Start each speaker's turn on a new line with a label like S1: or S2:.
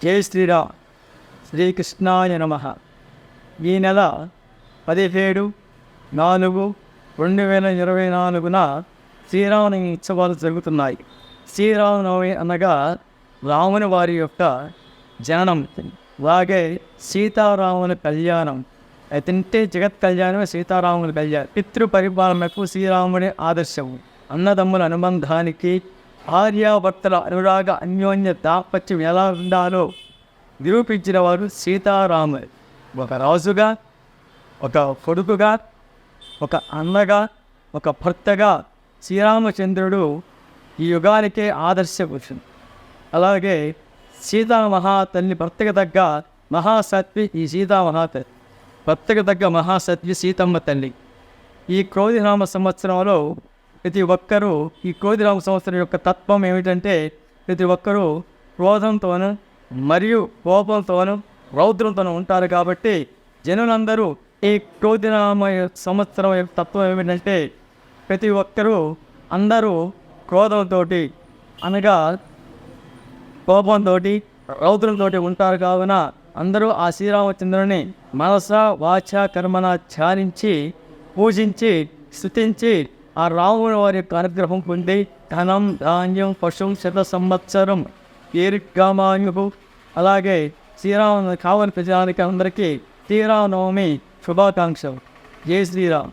S1: జై శ్రీరామ్. శ్రీకృష్ణాయ నమః. ఈ నెల 17/4/2024 శ్రీరామనవమి ఉత్సవాలు జరుగుతున్నాయి. శ్రీరామనవమి అనగా రాముని వారి యొక్క జననం, అలాగే సీతారాముల కళ్యాణం. అయితే జగత్ కళ్యాణమే సీతారాముల కళ్యాణం. పితృ పరిపాలనకు శ్రీరాముడి ఆదర్శం. అన్నదమ్ముల అనుబంధానికి, భార్యాభర్తల అనురాగ అన్యోన్య దాంపత్యం ఎలా ఉండాలో నిరూపించిన వారు సీతారాములు. ఒక రాజుగా, ఒక కొడుకుగా, ఒక అన్నగా, ఒక భర్తగా శ్రీరామచంద్రుడు ఈ యుగానికే ఆదర్శ పురుషుడు. అలాగే సీతామహాతల్లి, భర్తకు తగ్గ మహాసత్వి ఈ సీతామహాతల్లి. భర్తకు తగ్గ మహాసత్వి సీతమ్మ తల్లి. ఈ క్రోధినామ సంవత్సరంలో ప్రతి ఒక్కరూ, ఈ క్రోధినామ సంవత్సరం యొక్క తత్వం ఏమిటంటే, ప్రతి ఒక్కరూ క్రోధంతోనూ మరియు కోపంతోనూ రౌద్రంతోనూ ఉంటారు. కాబట్టి జనులందరూ ఈ క్రోధినామ సంవత్సరం యొక్క తత్వం ఏమిటంటే, ప్రతి ఒక్కరూ అందరూ క్రోధంతో అనగా కోపంతో రౌద్రంతో ఉంటారు. కావున అందరూ ఆ శ్రీరామచంద్రుని మనస వాచ కర్మన ధ్యానించి, పూజించి, స్తుతించి ఆ రాముని వారి యొక్క అనుగ్రహం పొంది ధనం, ధాన్యం, పశుం, శత సంవత్సరం, దీర్ఘమాయు. అలాగే శ్రీరాముని కావని ప్రజానికి అందరికీ శ్రీరామనవమి శుభాకాంక్షలు. జై శ్రీరామ్.